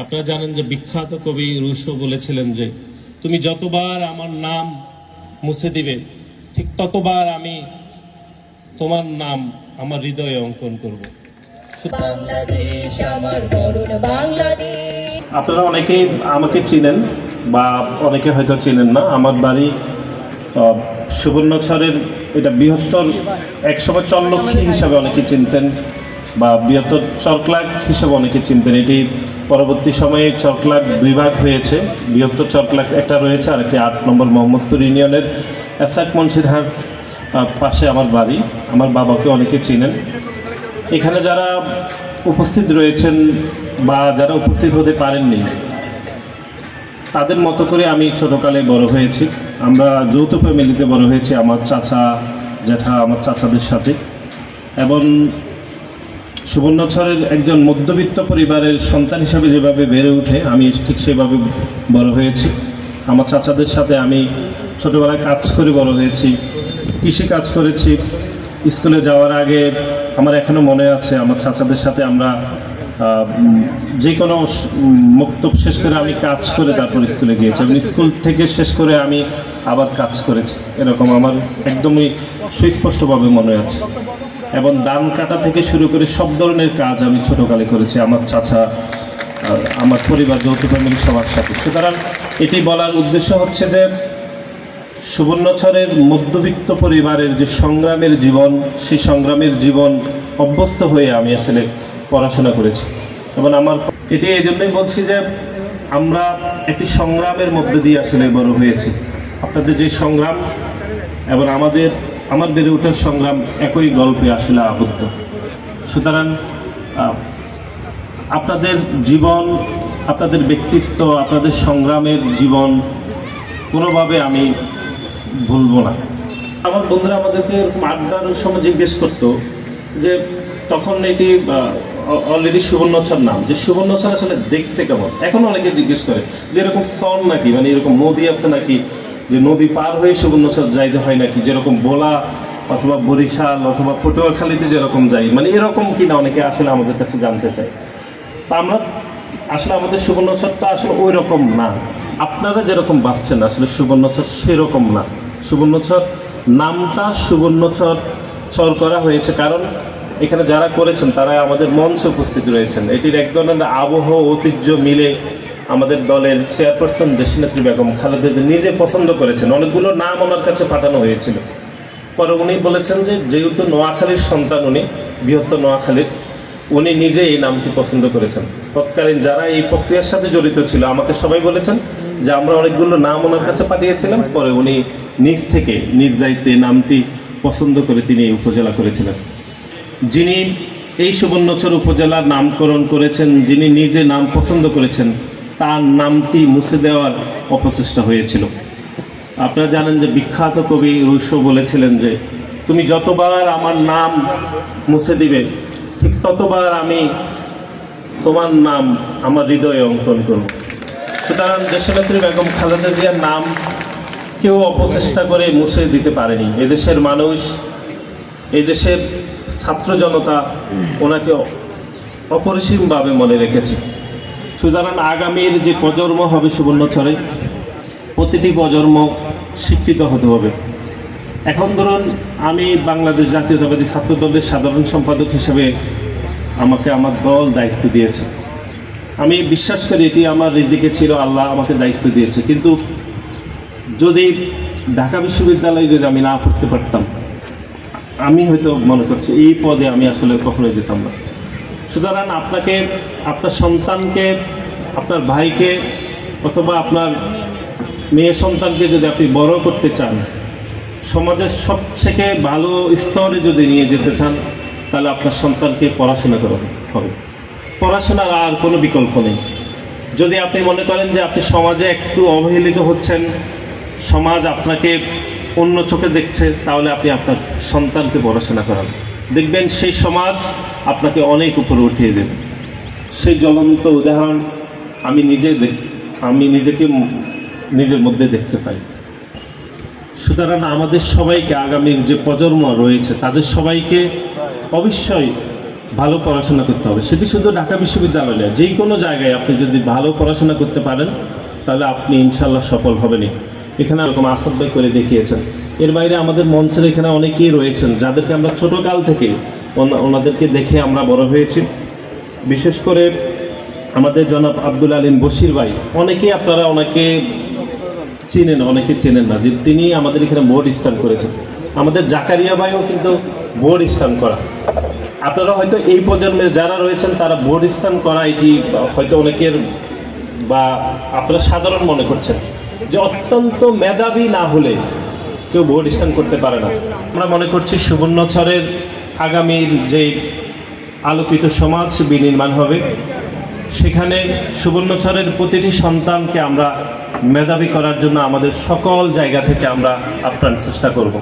আপনারা জানেন যে বিখ্যাত কবি রুশো বলেছিলেন যে তুমি যতবার আমার নাম মুছে দিবে ঠিক ততবার আমি তোমার নাম আমার হৃদয়ে অঙ্কন করব। বাংলাদেশ আমার বরুণ বাংলাদেশ। আপনারা অনেকেই আমাকে চিনেন বা অনেকে হয়তো চিনেন না। আমার বাড়ি সুবর্ণচরের এটা বৃহত্তর একসময় চরলক্ষ্মী হিসাবে অনেকে চিনতেন বা বৃহত্তর চরক্লাগ হিসাবে অনেকে চিনতেন। এটি পরবর্তী সময়ে চরক্লাগ দুই ভাগ হয়েছে, বৃহত্তর চরক্লাগ একটা রয়েছে আর একটি 8 নম্বর মোহাম্মদপুর ইউনিয়নের এসাক মনসিরহাট পাশে আমার বাড়ি। আমার বাবাকে অনেকে চিনেন। এখানে যারা উপস্থিত রয়েছেন বা যারা উপস্থিত হতে পারেননি তাদের মতো করে আমি ছোটকালে বড় হয়েছি। আমরা যৌথ ফ্যামিলিতে বড় হয়েছি, আমার চাচা জ্যাঠা আমার চাচাদের সাথে, এবং সুবর্ণচরের একজন মধ্যবিত্ত পরিবারের সন্তান হিসাবে যেভাবে বেড়ে ওঠে আমি ঠিক সেভাবে বড় হয়েছি। আমার চাচাদের সাথে আমি ছোটোবেলায় কাজ করে বড় হয়েছি, কৃষি কাজ করেছি। স্কুলে যাওয়ার আগে আমার এখনও মনে আছে আমার চাচাদের সাথে আমরা যে কোনো মুক্তব শেষ করে আমি কাজ করে তারপর স্কুলে গিয়েছি এবং স্কুল থেকে শেষ করে আমি আবার কাজ করেছি। এরকম আমার একদমই সুস্পষ্টভাবে মনে আছে। এবং ধান কাটা থেকে শুরু করে সব ধরনের কাজ আমি ছোটোকালে করেছি আমার চাচা আমার পরিবার যৌথ ফ্যামিলি সবার সাথে। সুতরাং এটি বলার উদ্দেশ্য হচ্ছে যে সুবর্ণচরের মধ্যবিত্ত পরিবারের যে সংগ্রামের জীবন, সেই সংগ্রামের জীবন অভ্যস্ত হয়ে আমি আসলে পড়াশোনা করেছি। এবং আমার এটি এই জন্যই বলছি যে আমরা একটি সংগ্রামের মধ্যে দিয়ে আসলে বড় হয়েছি। আপনাদের যে সংগ্রাম এবং আমার বেড়ে ওঠার সংগ্রাম একই গল্পে আসলে আবদ্ধ। সুতরাং আপনাদের জীবন, আপনাদের ব্যক্তিত্ব, আপনাদের সংগ্রামের জীবন কোনোভাবে আমি ভুলব না। আমার বন্ধুরা আমাদেরকে এরকম আড্ডার সময় জিজ্ঞেস করতো যে তখন এটি অলরেডি সুবর্ণচর নাম, যে সুবর্ণচর আসলে দেখতে কেমন। এখন অনেকে জিজ্ঞেস করে যে এরকম সন নাকি, মানে এরকম নদী আছে নাকি, যে নদী পার হয়ে সুবর্ণচর যাইতে হয় নাকি, যেরকম বোলা অথবা বরিশাল অথবা পটুয়াখালীতে যেরকম যাই, মানে এরকম কিনা অনেকে আসলে আমাদের কাছে জানতে চায়। তা আমরা আসলে আমাদের সুবর্ণচরটা আসলে ওই রকম না। আপনারা যেরকম ভাবছেন আসলে সুবর্ণচর সেরকম না। সুবর্ণচর নামটা সুবর্ণচর চর করা হয়েছে কারণ এখানে যারা করেছেন তারা আমাদের মঞ্চে উপস্থিত রয়েছেন। এটির এক ধরনের আবহ ঐতিহ্য মিলে আমাদের দলের চেয়ারপারসন দেশনেত্রী বেগম খালেদা নিজে পছন্দ করেছেন। অনেকগুলো নাম ওনার কাছে পাঠানো হয়েছিল, পরে উনি বলেছেন যে যেহেতু নোয়াখালীর সন্তান, উনি বৃহত্তর নোয়াখালীর, উনি নিজে এই নামটি পছন্দ করেছেন। তৎকালীন যারা এই প্রক্রিয়ার সাথে জড়িত ছিল আমাকে সবাই বলেছেন যে আমরা অনেকগুলো নাম ওনার কাছে পাঠিয়েছিলাম, পরে উনি নিজ থেকে নিজ দায়িত্বে নামটি পছন্দ করে তিনি এই উপজেলা করেছিলেন। যিনি এই সুবর্ণচর উপজেলার নামকরণ করেছেন, যিনি নিজে নাম পছন্দ করেছেন, তার নামটি মুছে দেওয়ার অপচেষ্টা হয়েছিল। আপনারা জানেন যে বিখ্যাত কবি রুশো বলেছিলেন যে তুমি যতবার আমার নাম মুছে দিবে ঠিক ততবার আমি তোমার নাম আমার হৃদয়ে অঙ্কন করব। সুতরাং দেশনেত্রী বেগম খালেদা জিয়ার নাম কেউ অপচেষ্টা করে মুছে দিতে পারেনি। এদেশের মানুষ, এই দেশের ছাত্র জনতা ওনাকে অপরিসীমভাবে মনে রেখেছে। সুতরাং আগামীর যে প্রজন্ম হবে সুবর্ণচরে, প্রতিটি প্রজন্ম শিক্ষিত হতে হবে। এখন ধরুন আমি বাংলাদেশ জাতীয়তাবাদী ছাত্র দলের সাধারণ সম্পাদক হিসেবে আমাকে আমার দল দায়িত্ব দিয়েছে। আমি বিশ্বাস করি এটি আমার রিজিকে ছিল, আল্লাহ আমাকে দায়িত্ব দিয়েছে। কিন্তু যদি ঢাকা বিশ্ববিদ্যালয়ে যদি আমি না পড়তে পারতাম, আমি হয়তো মনে করছি এই পদে আমি আসলে কখনোই যেতাম না। সুতরাং আপনাকে, আপনার সন্তানকে, আপনার ভাইকে অথবা আপনার মেয়ে সন্তানকে যদি আপনি বড় করতে চান, সমাজের সবথেকে ভালো স্তরে যদি নিয়ে যেতে চান, তাহলে আপনার সন্তানকে পড়াশোনা করাতে হবে। পড়াশোনার আর কোনো বিকল্প নেই। যদি আপনি মনে করেন যে আপনি সমাজে একটু অবহেলিত হচ্ছেন, সমাজ আপনাকে অন্য চোখে দেখছে, তাহলে আপনি আপনার সন্তানকে পড়াশোনা করান, দেখবেন সেই সমাজ আপনাকে অনেক উপরে উঠিয়ে দেবে। সেই জ্বলন্ত উদাহরণ আমি নিজেকে নিজের মধ্যে দেখতে পাই। সুতরাং আমাদের সবাইকে, আগামীর যে প্রজন্ম রয়েছে তাদের সবাইকে অবশ্যই ভালো পড়াশোনা করতে হবে। সেটি শুধু ঢাকা বিশ্ববিদ্যালয় নয়, যে কোনো জায়গায় আপনি যদি ভালো পড়াশোনা করতে পারেন তাহলে আপনি ইনশাল্লাহ সফল হবেনই। এখানে এরকম আসাদ ভাই করে দেখিয়েছেন। এর বাইরে আমাদের মঞ্চের এখানে অনেকেই রয়েছেন যাদেরকে আমরা ছোটকাল থেকে ওনাদেরকে দেখে আমরা বড় হয়েছি। বিশেষ করে আমাদের জনাব আব্দুল আলিম বশির ভাই, অনেকেই আপনারা ওনাকে চিনেন, অনেকে চেনেন না, যে তিনি আমাদের এখানে বোর্ড স্ট্যান্ড করেছেন। আমাদের জাকারিয়া ভাইও কিন্তু বোর্ড স্ট্যান্ড করা। আপনারা হয়তো এই প্রজন্মের যারা রয়েছেন তারা বোর্ড স্ট্যান্ড করা এটি হয়তো অনেকের বা আপনারা সাধারণ মনে করছেন, যে অত্যন্ত মেধাবী না হলে কেউ বোর্ড স্ট্যান্ড করতে পারে না। আমরা মনে করছি সুবর্ণচরের আগামীর যে আলোকিত সমাজ বিনির্মাণ হবে, সেখানে সুবর্ণচরের প্রতিটি সন্তানকে আমরা মেধাবী করার জন্য আমাদের সকল জায়গা থেকে আমরা আপ্রাণ চেষ্টা করব।